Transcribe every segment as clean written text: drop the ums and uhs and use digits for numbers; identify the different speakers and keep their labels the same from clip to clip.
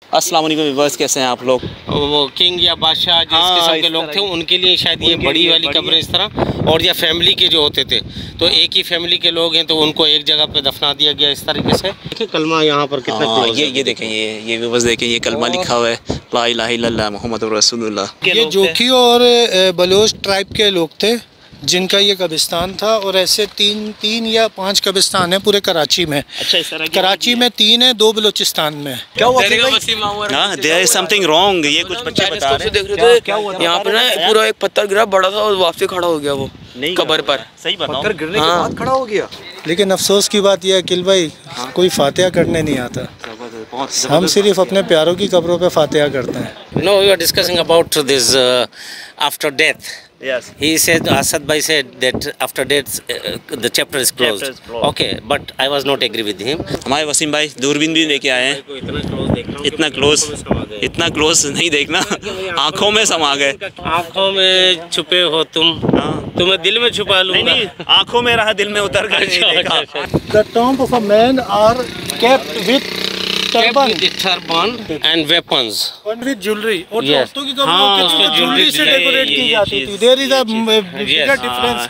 Speaker 1: अस्सलाम वालेकुम व्यूअर्स, कैसे हैं आप लोग।
Speaker 2: वो किंग या बादशाह जिस किस्म के लोग थे उनके लिए शायद ये बड़ी वाली कब्रें इस तरह, और या फैमिली के जो होते थे तो एक ही फैमिली के लोग हैं तो उनको एक जगह पे दफना दिया गया इस तरीके से। देखिए कलमा यहाँ पर कितना क्लोज
Speaker 1: ये देखें, ये व्यूअर्स देखें, ये कलमा लिखा हुआ है, ला इलाहा इल्लल्लाह मुहम्मदुर रसूलुल्लाह।
Speaker 3: ये जोखी और बलोच ट्राइब के लोग थे जिनका ये कब्रिस्तान था, और ऐसे तीन या 5 कब्रिस्तान है पूरे कराची में।
Speaker 1: अच्छा, इस तरह
Speaker 3: कराची में 3 है, 2 बलूचिस्तान में। क्या हुआ?
Speaker 1: There is something wrong. ये कुछ बच्चे बता रहे हैं
Speaker 4: क्या हुआ यहाँ पे ना, पूरा एक पत्थर गिरा बड़ा सा और वापसी खड़ा हो गया वो कब्र पर।
Speaker 1: सही बताओ,
Speaker 4: पत्थर गिरने के बाद खड़ा हो गया।
Speaker 3: लेकिन अफसोस की बात यह है अकिल भाई, कोई फातिहा करने नहीं आता। हम सिर्फ अपने प्यारों की कब्रों पे फातिहा करते हैं।
Speaker 2: No, we are discussing about this after death.
Speaker 1: Yes.
Speaker 2: He said, Asad bhai said that after death the chapter is closed. Okay, but I was not agree with him.
Speaker 1: हमारे वसीम भाई दूरबीन भी लेके आए हैं। इतना क्लोज नहीं देखना, आंखों में समा गए।
Speaker 2: आंखों में छुपे हो तुम, तुम्हें दिल में छुपा लूंगा।
Speaker 1: आंखों में रहा, दिल में उतर कर नहीं देखा।
Speaker 3: The tomb of a man are kept with turban
Speaker 2: and weapons.
Speaker 3: and with jewelry. और
Speaker 2: Yes.
Speaker 3: औरतों की कब्र
Speaker 2: हाँ,
Speaker 3: होती थी
Speaker 2: उसमें
Speaker 3: तो ज्वेलरी से
Speaker 2: jewelry
Speaker 3: डेकोरेट की जाती थी। There is a bigger difference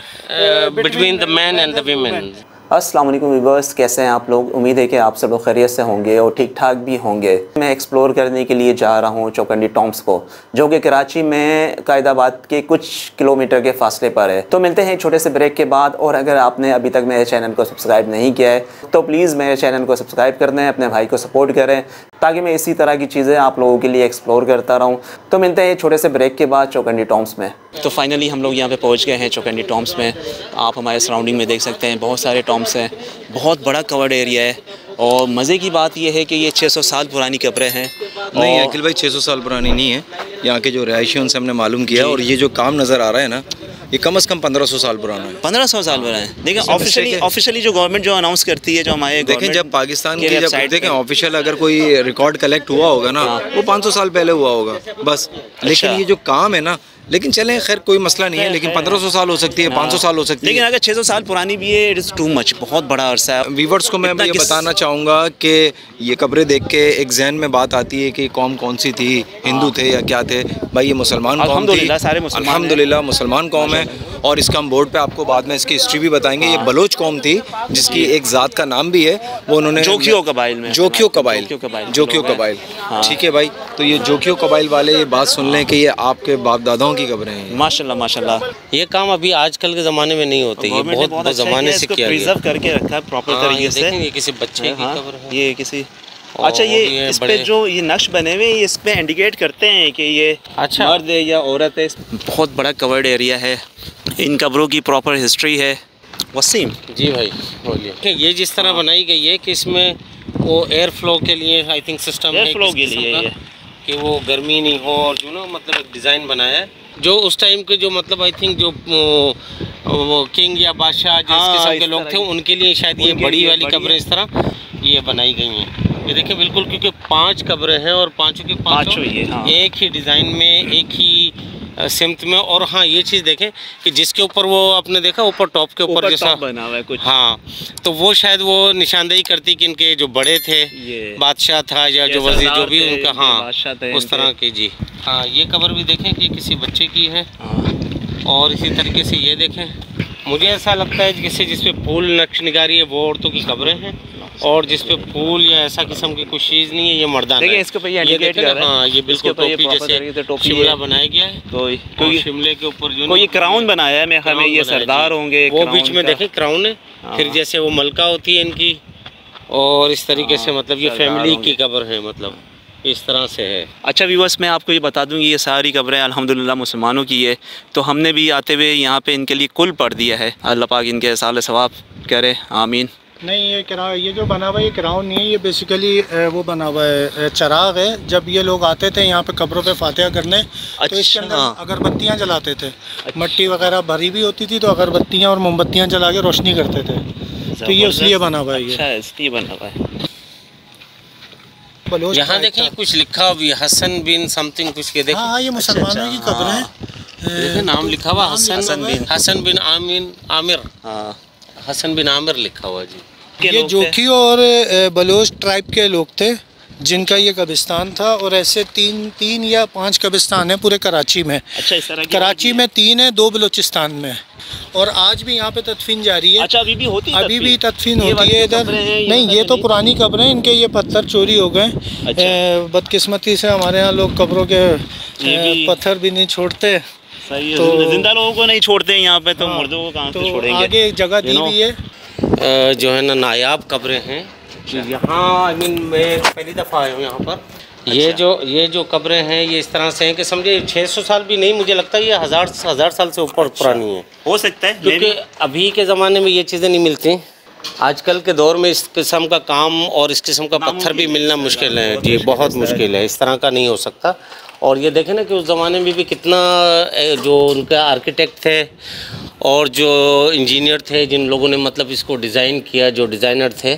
Speaker 2: between the men and the women.
Speaker 1: अस्सलाम वालेकुम व्यूअर्स, कैसे हैं आप लोग। उम्मीद है कि आप सब लोग खैरियत से होंगे और ठीक ठाक भी होंगे। मैं एक्सप्लोर करने के लिए जा रहा हूं चौकंडी टॉम्ब्स को, जो कि कराची में कायदाबाद के कुछ किलोमीटर के फासले पर है। तो मिलते हैं एक छोटे से ब्रेक के बाद। और अगर आपने अभी तक मेरे चैनल को सब्सक्राइब नहीं किया है तो प्लीज़ मेरे चैनल को सब्सक्राइब कर दें, अपने भाई को सपोर्ट करें ताकि मैं इसी तरह की चीज़ें आप लोगों के लिए एक्सप्लोर करता रहूँ। तो मिलते हैं छोटे से ब्रेक के बाद चौकंडी टॉम्ब्स में। तो फाइनली हम लोग यहाँ पे पहुँच गए हैं चौकंडी टॉम्ब्स में। आप हमारे सराउंडिंग में देख सकते हैं, बहुत सारे टॉम्ब्स हैं, बहुत बड़ा कवर्ड एरिया है। और मज़े की बात यह है कि ये 600 साल पुरानी कब्रें हैं।
Speaker 4: नहीं अखिल भाई, 600 साल पुरानी नहीं है। यहाँ के जो रहायशी उनसे हमने मालूम किया, और ये जो काम नज़र आ रहा है ना, ये कम से कम 1500 साल पुराना है।
Speaker 1: 1500 साल पुराना है। देखें ऑफिशियली जो गवर्नमेंट जो अनाउंस करती है, जो हमारे
Speaker 4: देखें जब पाकिस्तान की जब देखें ऑफिशियल अगर कोई रिकॉर्ड कलेक्ट हुआ होगा ना, वो 500 साल पहले हुआ होगा बस। लेकिन ये जो काम है ना, लेकिन चलें खैर कोई मसला नहीं है। लेकिन 1500 साल हो सकती है, 500 साल हो सकती है।
Speaker 1: लेकिन अगर 600 साल पुरानी भी है, इट इज़ टू मच, बहुत बड़ा अरसा है।
Speaker 4: व्यूवर्स को मैं ये बताना चाहूँगा कि ये कब्रें देख के एक जहन में बात आती है कि कौम कौन सी थी, हिंदू थे या क्या थे। भाई ये मुसलमान कौम थी, अल्हम्दुलिल्लाह मुसलमान कौम है। और इसका हम बोर्ड पे आपको बाद में इसकी हिस्ट्री भी बताएंगे। ये बलोच कौम थी जिसकी एक ज़ात का नाम भी है, वो उन्होंने
Speaker 1: जोखियो कबाइल में,
Speaker 4: जोखियो कबाइल। ठीक है भाई, तो ये जोखियो कबाइल वाले ये बात सुन लें कि ये आपके बाप दादाओं की कब्रें हैं।
Speaker 1: माशाल्लाह।
Speaker 2: ये काम अभी आजकल के ज़माने में नहीं होते, ये बहुत ज़माने से किया गया,
Speaker 1: प्रिजर्व करके रखा है प्रॉपर तरीके से।
Speaker 2: ये किसी बच्चे की कब्र है,
Speaker 1: ये किसी अच्छा, ये इस पे जो ये नक्श बने हुए हैं, इस पे इंडिकेट करते हैं कि ये
Speaker 2: अच्छा
Speaker 1: मर्द है या औरत है। बहुत बड़ा कवर्ड एरिया है, इन कब्रों की प्रॉपर हिस्ट्री है। वसीम
Speaker 2: जी भाई बोलिए। ये जिस तरह बनाई गई है कि इसमें वो एयर फ्लो के लिए आई थिंक सिस्टम है,
Speaker 1: फ्लो के लिए
Speaker 2: कि वो गर्मी नहीं हो, और जो ना मतलब एक डिज़ाइन बनाया है जो उस टाइम के जो मतलब आई थिंक जो वो किंग या बादशाह जिस किस्म के लोग थे उनके लिए शायद ये बड़ी वाली कब्रें इस तरह ये बनाई गई हैं। ये देखिए बिल्कुल, क्योंकि 5 कब्रें हैं और पाँचों के पाँचों एक ही डिज़ाइन में, एक ही सिमत में। और हाँ ये चीज़ देखें कि जिसके ऊपर वो आपने देखा ऊपर टॉप के ऊपर जैसा
Speaker 1: बना हुआ है कुछ,
Speaker 2: हाँ, तो वो शायद वो निशानदेही करती कि इनके जो बड़े थे, बादशाह था या जो वजीर जो भी उनका, हाँ उस तरह की। जी हाँ, ये कब्र भी देखें कि किसी बच्चे की है। और इसी तरीके से ये देखें, मुझे ऐसा लगता है किसी जिसपे फूल नक्श निगारी है वो औरतों की कब्रें हैं, और जिसपे फूल या ऐसा किस्म की कोई चीज़ नहीं है ये मर्दाना है।
Speaker 1: इसके ऊपर ये इंडिकेट कर रहा है।
Speaker 2: हाँ ये बिल्कुल टोपी जैसे शिमला बनाया गया है, तो शिमले के ऊपर जो
Speaker 1: कोई क्राउन बनाया है, मैं हमें ये सरदार होंगे,
Speaker 2: वो बीच में देखें क्राउन है, फिर जैसे वो मलका होती है इनकी, और इस तरीके से मतलब ये फैमिली की कब्र है, मतलब इस तरह से है।
Speaker 1: अच्छा व्यूअर्स, मैं आपको ये बता दूं, ये सारी कब्रें अल्हम्दुलिल्लाह मुसलमानों की है। तो हमने भी आते हुए यहाँ पे इनके लिए कुल पढ़ दिया है। अल्लाह पाक इनके साल सवाब करे, आमीन।
Speaker 3: नहीं ये जो बना हुआ है ये क्राउन नहीं है, ये बेसिकली वो बना हुआ है चराग है। जब ये लोग आते थे यहाँ पे कब्रों पे फातिहा करने, तो इसके अंदर अगरबत्तियाँ जलाते थे। मट्टी वगैरह भरी भी होती थी तो अगरबत्तियाँ और मोमबत्तियाँ जला के रोशनी करते थे। तो ये इसलिए बना हुआ है।
Speaker 1: अच्छा, इसलिए बना हुआ है।
Speaker 2: यहाँ देखिए कुछ लिखा हुआ हसन बिन समथिंग कुछ के देखिए।
Speaker 3: हाँ ये मुसलमानों की कब्र है,
Speaker 2: देखिए नाम लिखा हुआ हसन बिन आमिर, हसन बिन आमिर लिखा हुआ जी।
Speaker 3: ये जोखी और बलोच ट्राइब के लोग थे जिनका ये कब्रिस्तान था, और ऐसे तीन या 5 कब्रिस्तान हैं पूरे कराची में।
Speaker 5: अच्छा, इस तरह
Speaker 3: कराची में 3 है, 2 बलूचिस्तान में, और आज भी यहाँ पे तदफीन जारी है।
Speaker 5: अच्छा, अभी भी होती है?
Speaker 3: अभी भी तदफीन होती है इधर। नहीं, ये तो पुरानी कब्रें हैं, इनके ये पत्थर चोरी हो गए। बदकिस्मती से हमारे यहाँ लोग कब्रों के पत्थर भी नहीं छोड़ते,
Speaker 5: तो जिंदा लोगों को नहीं छोड़ते हैं यहाँ पे, तो मुर्दों को कहाँ से छोड़ेंगे?
Speaker 3: आगे एक जगह दी हुई है
Speaker 2: जो है ना नायाब कब्रें हैं यहाँ। आई मीन मैं पहली दफ़ा आया हूँ यहाँ पर। ये जो कब्रें हैं ये इस तरह से हैं कि समझे 600 साल भी नहीं, मुझे लगता है ये हज़ार साल से ऊपर पुरानी है।
Speaker 5: हो सकता है,
Speaker 2: क्योंकि अभी के ज़माने में ये चीज़ें नहीं मिलती। आजकल के दौर में इस किस्म का काम और इस किस्म का पत्थर भी मिलना मुश्किल है जी, बहुत मुश्किल है। इस तरह का नहीं हो सकता। और ये देखें ना कि उस ज़माने में भी कितना जो उनका आर्किटेक्ट थे और जो इंजीनियर थे, जिन लोगों ने मतलब इसको डिज़ाइन किया, जो डिज़ाइनर थे,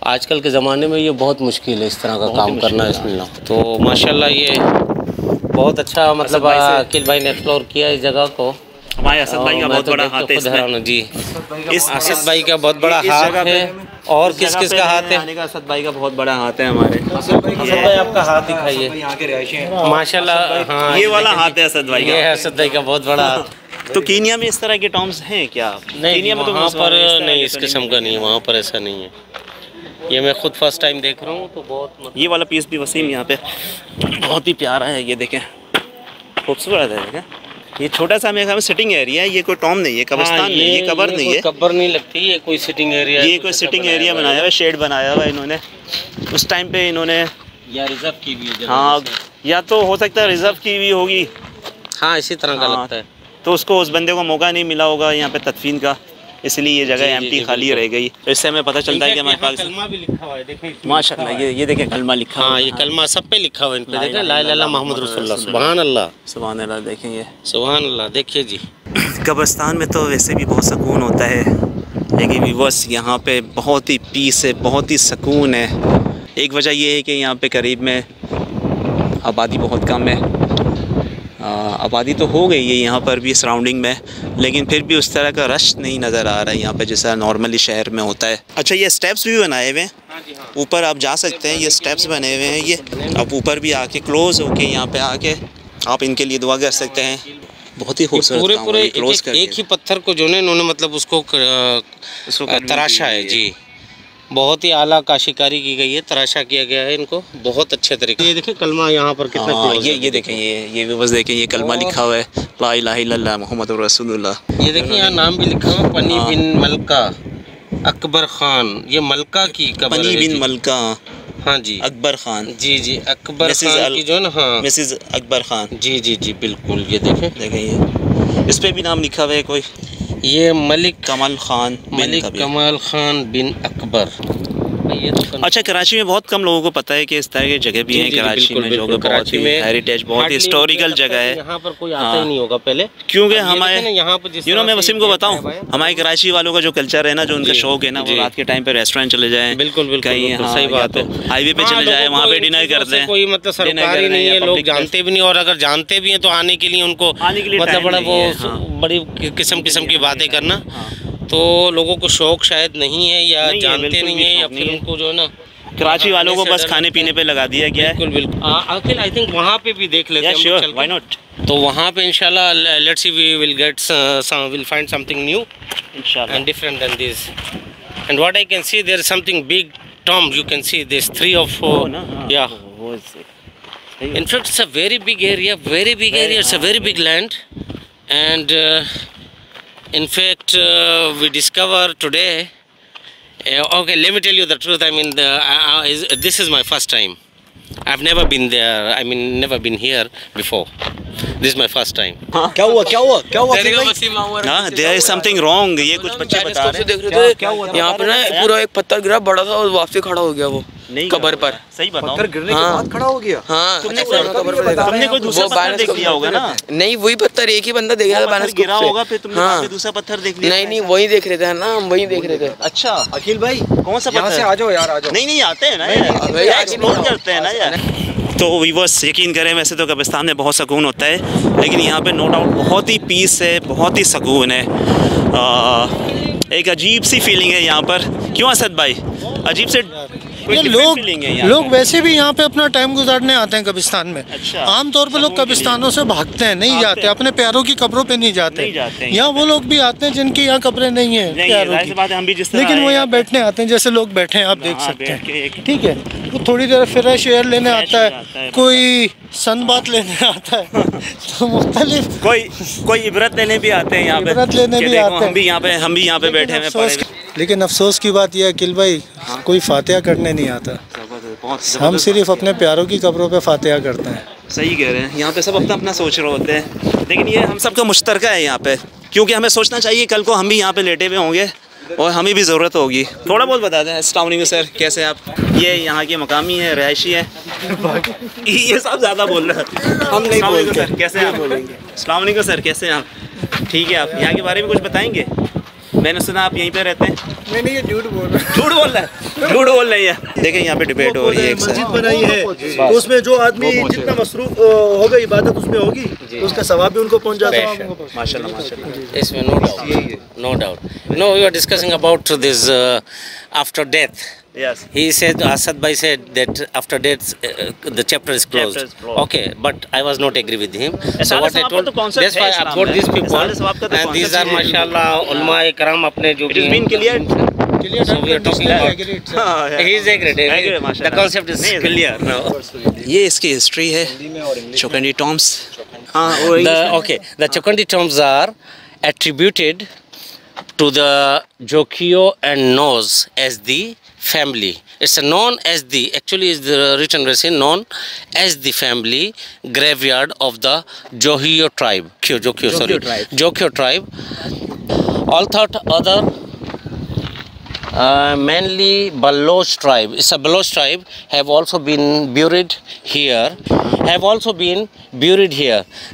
Speaker 2: आजकल के ज़माने में ये बहुत मुश्किल है इस तरह का काम करना इसमें। तो माशाल्लाह ये बहुत अच्छा मतलब अकील भाई ने एक्सप्लोर किया इस जगह को।
Speaker 5: हमारे असद भाई का बहुत बड़ा हाथ है इसमें
Speaker 2: जी। इस असद भाई का बहुत बड़ा हाथ है। और किस किस का हाथ है?
Speaker 5: असद भाई का बहुत बड़ा हाथ है हमारे।
Speaker 2: असद भाई आपका हाथ दिखाइए माशाल्लाह। हाँ,
Speaker 5: ये वाला हाथ है असद भाई का।
Speaker 2: ये असद भाई का बहुत बड़ा हाथ।
Speaker 5: तो कीनिया में इस तरह के टॉम्स हैं क्या?
Speaker 2: नहीं,
Speaker 5: कीनिया में तो
Speaker 2: वहाँ पर नहीं, इस किस्म का नहीं है, वहाँ पर ऐसा नहीं है। ये मैं खुद फर्स्ट टाइम देख रहा हूँ, तो बहुत
Speaker 5: ये वाला पीस भी वसीम यहाँ पे बहुत ही प्यारा है। ये देखें, खूबसूरत है। ये छोटा सा मेरे ख्याल में सिटिंग एरिया है, ये कोई टॉम नहीं है, कब्रिस्तान नहीं है, ये कब्र नहीं है,
Speaker 2: कब्र नहीं लगती, ये कोई सिटिंग एरिया।
Speaker 5: ये कोई सिटिंग एरिया बनाया हुआ है, शेड बनाया हुआ है इन्होंने। उस टाइम पे इन्होंने
Speaker 2: या रिजर्व की भी है।
Speaker 5: हाँ, या तो हो सकता है रिजर्व की भी होगी।
Speaker 2: हाँ, इसी तरह का लगता है।
Speaker 5: तो उसको उस बंदे को मौका नहीं मिला होगा यहाँ पे तदफीन का, इसलिए ये जगह एम्प्टी खाली रह गई। तो इससे हमें पता चलता है कि हमारे पास
Speaker 2: कलमा भी लिखा हुआ है, देखिए
Speaker 5: माशाल्लाह। ये देखें कलमा लिखा।
Speaker 2: हाँ, ये कलमा सब पे लिखा हुआ है, इन पे देखें, ला इलाहा मोहम्मद रसूलुल्लाह, सुभान अल्लाह,
Speaker 5: सुभान अल्लाह। देखें ये
Speaker 2: सुभान अल्लाह, देखिए जी।
Speaker 5: कब्रिस्तान में तो वैसे भी बहुत सुकून होता है, लेकिन व्यूअर्स यहाँ पे बहुत ही पीस है, बहुत ही सुकून है। एक वजह यह है कि यहाँ पे करीब में आबादी बहुत कम है। आबादी तो हो गई है यहाँ पर भी सराउंडिंग में, लेकिन फिर भी उस तरह का रश नहीं नज़र आ रहा है यहाँ पे जैसा नॉर्मली शहर में होता है। अच्छा, ये स्टेप्स भी बनाए हुए हैं, ऊपर आप जा सकते हैं, ये स्टेप्स बने हुए हैं। ये आप ऊपर भी आके क्लोज़ होके यहाँ पे आके आप इनके लिए दुआ कर सकते हैं। बहुत ही खूबसूरत
Speaker 2: पूरे एक ही पत्थर को जो है इन्होंने मतलब उसको तराशा है जी। बहुत ही आला काशिकारी की गई है, तराशा किया गया है इनको बहुत अच्छे तरीके। ये देखें कलमा यहाँ पर कितना क्लोज है।
Speaker 5: ये देखें, ये भी बस देखें, ये कलमा लिखा हुआ है, ला इलाहा इल्लल्लाह मुहम्मद रसूलुल्लाह।
Speaker 2: ये देखिए यहाँ नाम भी लिखा हुआ, पनी बिन मलका अकबर खान। ये मलका की कब्र है,
Speaker 5: पनी बिन मलका।
Speaker 2: हाँ जी,
Speaker 5: अकबर खान।
Speaker 2: जी जी, अकबर खान की जो है ना। हाँ,
Speaker 5: मिसेस अकबर खान।
Speaker 2: जी जी जी, बिल्कुल। ये देखें
Speaker 5: ये इस पे भी नाम लिखा हुआ है कोई,
Speaker 2: ये मलिक
Speaker 5: कमल खान,
Speaker 2: मलिक कमल खान बिन अकबर। ये तो
Speaker 5: अच्छा, कराची में बहुत कम लोगों को पता है कि इस तरह की जगह भी है कराची में, जो बहुत ही हेरिटेज, बहुत ही हिस्टोरिकल जगह है।
Speaker 2: यहाँ पर कोई आता ही नहीं होगा पहले,
Speaker 5: क्योंकि हमारे
Speaker 2: यहाँ पर
Speaker 5: मैं वसीम को बताऊँ, हमारे कराची वालों का जो कल्चर है ना, जो उनका शौक है ना, वो रात के टाइम पे रेस्टोरेंट चले जाएं,
Speaker 2: बिल्कुल
Speaker 5: कहीं
Speaker 2: सही बात है,
Speaker 5: हाईवे पे चले जाए, वहाँ पे डिनर करते हैं।
Speaker 2: कोई मतलब सरकारी नहीं है, लोग जानते भी नहीं, और अगर जानते भी हैं तो आने के लिए उनको मतलब बड़ा वो बड़ी किस्म की बातें करना, तो लोगों को शौक शायद नहीं है या जानते नहीं है, या फिर उनको जो है ना
Speaker 5: कराची वालों को बस खाने पीने पे लगा दिया गया है।
Speaker 2: बिल्कुल बिल्कुल। आखिर आई थिंक वहाँ पे भी देख लेते हैं,
Speaker 5: श्योर, व्हाई नॉट।
Speaker 2: तो वहाँ पे इंशाल्लाह let's see we will get will find something new इंशाल्लाह and different than this. And what I can see, there is something big tomb, you can see this 3 or 4 या in fact it's a very big area, it's a very big land, and in fact we discover today okay, let me tell you the truth, I mean this is my first time. I've never been there, I mean never been here before. This is my first time.
Speaker 5: क्या हुआ there is something wrong, ये कुछ बच्चे बता रहे हैं।
Speaker 6: क्या हुआ? यहाँ पे ना पूरा एक पत्थर गिरा बड़ा सा और वापसी खड़ा हो गया वो कब्र पर।
Speaker 5: सही बताओ,
Speaker 6: पत्थर गिरने के बाद खड़ा हो गया। हाँ,
Speaker 5: तुमने कोई दूसरा पत्थर देख लिया होगा ना?
Speaker 6: नहीं, वही पत्थर एक ही बंदा देख रहा था,
Speaker 5: गिरा होगा, फिर तुमने दूसरा पत्थर देख लिया?
Speaker 6: नहीं, वही देख रहे थे ना, हम वही देख रहे थे।
Speaker 5: अच्छा
Speaker 7: अखिल भाई,
Speaker 5: कौन सा पत्थर?
Speaker 7: आ जाओ यार, आ जाओ।
Speaker 5: नहीं आते हैं ना यार, एक्सप्लोर करते हैं ना यार। तो व्यूअर्स यकीन करें, वैसे तो कब्रिस्तान में बहुत सुकून होता है, लेकिन यहाँ पे नो डाउट बहुत ही पीस है, बहुत ही सुकून है। एक अजीब सी फीलिंग है यहाँ पर। क्यों असद भाई? अजीब से
Speaker 3: ये लोग वैसे भी यहाँ पे अपना टाइम गुजारने आते हैं कब्रिस्तान में।
Speaker 5: अच्छा।
Speaker 3: आमतौर पे लोग कब्रिस्तानों से भागते हैं, नहीं जाते, अपने प्यारों की कब्रों पे नहीं जाते। यहाँ वो लोग भी आते हैं जिनकी यहाँ कब्रें नहीं है प्यारों की, लेकिन वो यहाँ बैठने आते हैं, जैसे लोग बैठे हैं आप देख सकते हैं। ठीक है, वो थोड़ी देर फ्रेश एयर लेने आता है, कोई सन बात लेने आता है, तो मुख्तलिफ
Speaker 5: कोई इबरत लेने भी आते हैं यहाँ पे,
Speaker 3: इबरत लेने भी आते हैं।
Speaker 5: हम भी यहाँ पे बैठे हैं।
Speaker 3: लेकिन अफसोस की बात यह है अकील भाई, कोई फातिहा करने नहीं आता। हम सिर्फ अपने प्यारों की कब्रों पे फातिहा करते हैं।
Speaker 5: सही कह रहे हैं, यहाँ पे सब अपना अपना सोच रहे होते हैं, लेकिन ये हम सबका मुश्तरका है यहाँ पे, क्योंकि हमें सोचना चाहिए कल को हम भी यहाँ पे लेटे हुए होंगे और हमें भी ज़रूरत होगी। थोड़ा बहुत बता दें। अस्सलाम वालेकुम सर, कैसे हैं आप? ये यहाँ के मकामी है, रहायशी है। ये सब ज़्यादा बोल रहे हैं, हम नहीं बोलते सर। कैसे हैं आप? बोलेंगे। अस्सलाम वालेकुम सर, कैसे हैं आप? ठीक है, आप यहाँ के बारे में कुछ बताएंगे? मैंने सुना आप यहीं पे रहते हैं।
Speaker 3: नहीं, ये झूठ बोल रहा है।
Speaker 5: झूठ बोल रहा है, झूठ बोल रही है। देखिए यहाँ पे डिबेट हो रही है।
Speaker 7: मस्जिद बनाई है तो उसमें जो आदमी जितना मसरूफ होगा इबादत उसमें होगी, तो उसका सवाब भी उनको पहुंच जाता है।
Speaker 5: माशाल्लाह माशाल्लाह।
Speaker 2: इसमें no doubt. No, we are discussing about this after death.
Speaker 5: Yes.
Speaker 2: He said, Asad Bhai said that after death the chapter is closed. Okay, but I was not agree with him. So what I told, that's why I brought these people, and these are mashallah ulama ikram apne jo bhi. It has been cleared. So we are talking about. He is agreed. The concept is clear now.
Speaker 5: ये इसकी history है, Chaukhandi Tom's.
Speaker 2: The Chokandi tombs are attributed to the Jokio and Nos as the family. It's known as the, actually is the written version, known as the family graveyard of the Jokio tribe. Jokio tribe. All thought other mainly Baloch tribe. It's a Baloch tribe have also been buried here.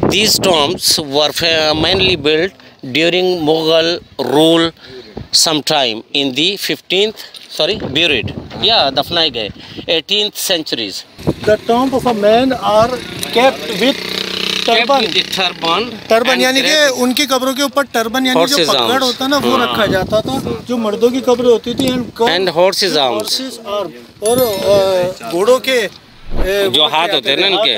Speaker 2: These tombs were mainly built during Mughal rule sometime in the 15th, buried. Yeah, दफनाए गए 18th centuries.
Speaker 3: The tomb of a man are kept with turban, यानी कि उनकी कब्रों के ऊपर turban यानी जो पकड़ होता है ना वो रखा जाता था, जो मर्दों की कब्रें होती थी।
Speaker 2: एंड horses arms,
Speaker 3: और घोड़ों के
Speaker 2: जो हाथ होते हैं ना इनके,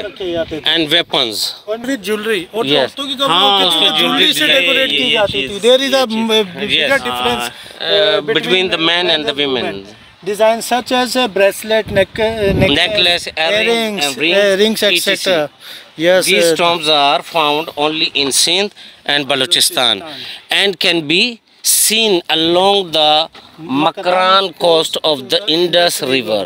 Speaker 2: एंड वेपन्स
Speaker 3: विद ज्वेलरी, और औरतों की कब्रें होती थी ज्वेलरी से डेकोरेट की जाती थी। There is a bigger difference
Speaker 2: between the men and the women.
Speaker 3: Designs such as bracelet, necklace, earrings, etc. Yes,
Speaker 2: these tombs are found only in Sindh and Balochistan and can be seen along the Makran coast of the Indus River.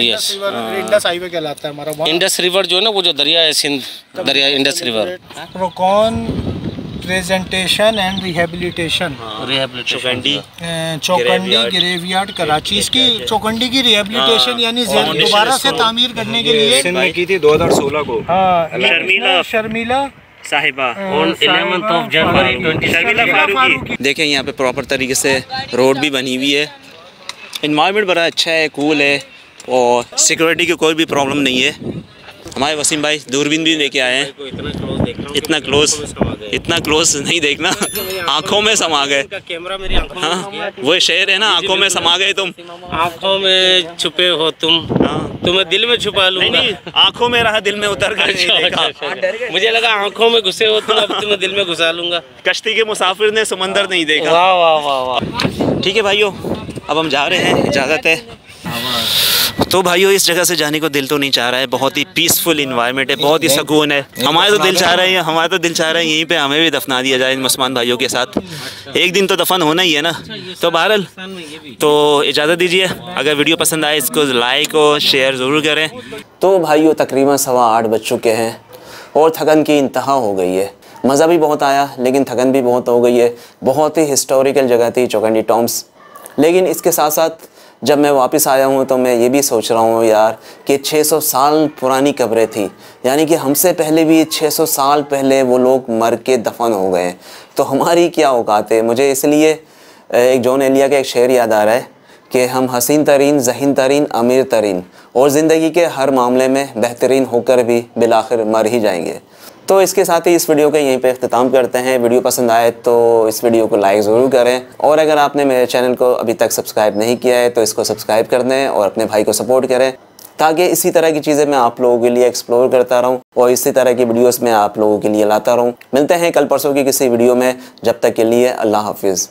Speaker 2: Yes,
Speaker 3: Indus Highway कहलाता है हमारा।
Speaker 2: Indus River जो है ना, वो जो दरिया है सिंध दरिया, Indus River.
Speaker 3: Rokon presentation and rehabilitation, Chaukhandi graveyard Karachi. इसकी चौकंडी की रिहेबिलिटेशन यानी दोबारा से तामीर करने के लिए
Speaker 5: की थी 2016 को।
Speaker 3: शर्मिला
Speaker 5: साहिबा on 11th of January 2016। देखें यहाँ पे प्रॉपर तरीके से रोड भी बनी हुई है, इन्वायरमेंट बड़ा अच्छा है, कूल है, और सिक्योरिटी की कोई भी प्रॉब्लम नहीं है। हमारे वसीम भाई दूरबीन भी लेके आए हैं। इतना क्लोज नहीं देखना, आंखों में समा गए।
Speaker 2: कैमरा मेरी आंखों में,
Speaker 5: हाँ, वो शेर है ना, आंखों में समा गए तुम।
Speaker 2: आंखों में छुपे हो तुम, तुम्हें दिल में छुपा लूंगा।
Speaker 5: नहीं, आंखों में रहा, दिल में उतर कर नहीं देखा।
Speaker 2: मुझे लगा आंखों में घुसे हो तुम, अब तुम्हें दिल में घुसा लूंगा।
Speaker 5: कश्ती के मुसाफिर ने समंदर नहीं देखा।
Speaker 2: वाह वाह वाह वाह।
Speaker 5: ठीक है भाइयों, अब हम जा रहे हैं, इजाज़त है। तो भाइयों, इस जगह से जाने को दिल तो नहीं चाह रहा है, बहुत ही पीसफुल इन्वायरमेंट है, बहुत ही सुकून है। हमारा तो दिल चाह रहा है यहीं पे हमें भी दफना दिया जाए इन मुसलमान भाइयों के साथ। एक दिन तो दफन होना ही है ना। तो बहरहाल, तो इजाज़त दीजिए। अगर वीडियो पसंद आए इसको लाइक और शेयर ज़रूर करें। तो भाइयों, तकरीबन 8:15 बज चुके हैं और थकन की इंतहा हो गई है। मज़ा भी बहुत आया, लेकिन थकन भी बहुत हो गई है। बहुत ही हिस्टोरिकल जगह थी चौकंडी टॉम्स, लेकिन इसके साथ साथ जब मैं वापस आया हूँ तो मैं ये भी सोच रहा हूँ यार कि 600 साल पुरानी कब्रें थी, यानी कि हमसे पहले भी 600 साल पहले वो लोग मर के दफन हो गए, तो हमारी क्या औकात है। मुझे इसलिए एक जॉन एलिया का एक शेर याद आ रहा है कि हम हसीन तरीन, ज़हीन तरीन, अमीर तरीन और ज़िंदगी के हर मामले में बेहतरीन होकर भी बिलाखिर मर ही जाएंगे।
Speaker 1: तो इसके साथ ही इस वीडियो का यहीं पे इख्तिताम करते हैं। वीडियो पसंद आए तो इस वीडियो को लाइक ज़रूर करें, और अगर आपने मेरे चैनल को अभी तक सब्सक्राइब नहीं किया है तो इसको सब्सक्राइब कर दें और अपने भाई को सपोर्ट करें, ताकि इसी तरह की चीज़ें मैं आप लोगों के लिए एक्सप्लोर करता रहूं और इसी तरह की वीडियोस मैं आप लोगों के लिए लाता रहूं। मिलते हैं कल परसों की किसी वीडियो में, जब तक के लिए अल्लाह हाफिज़।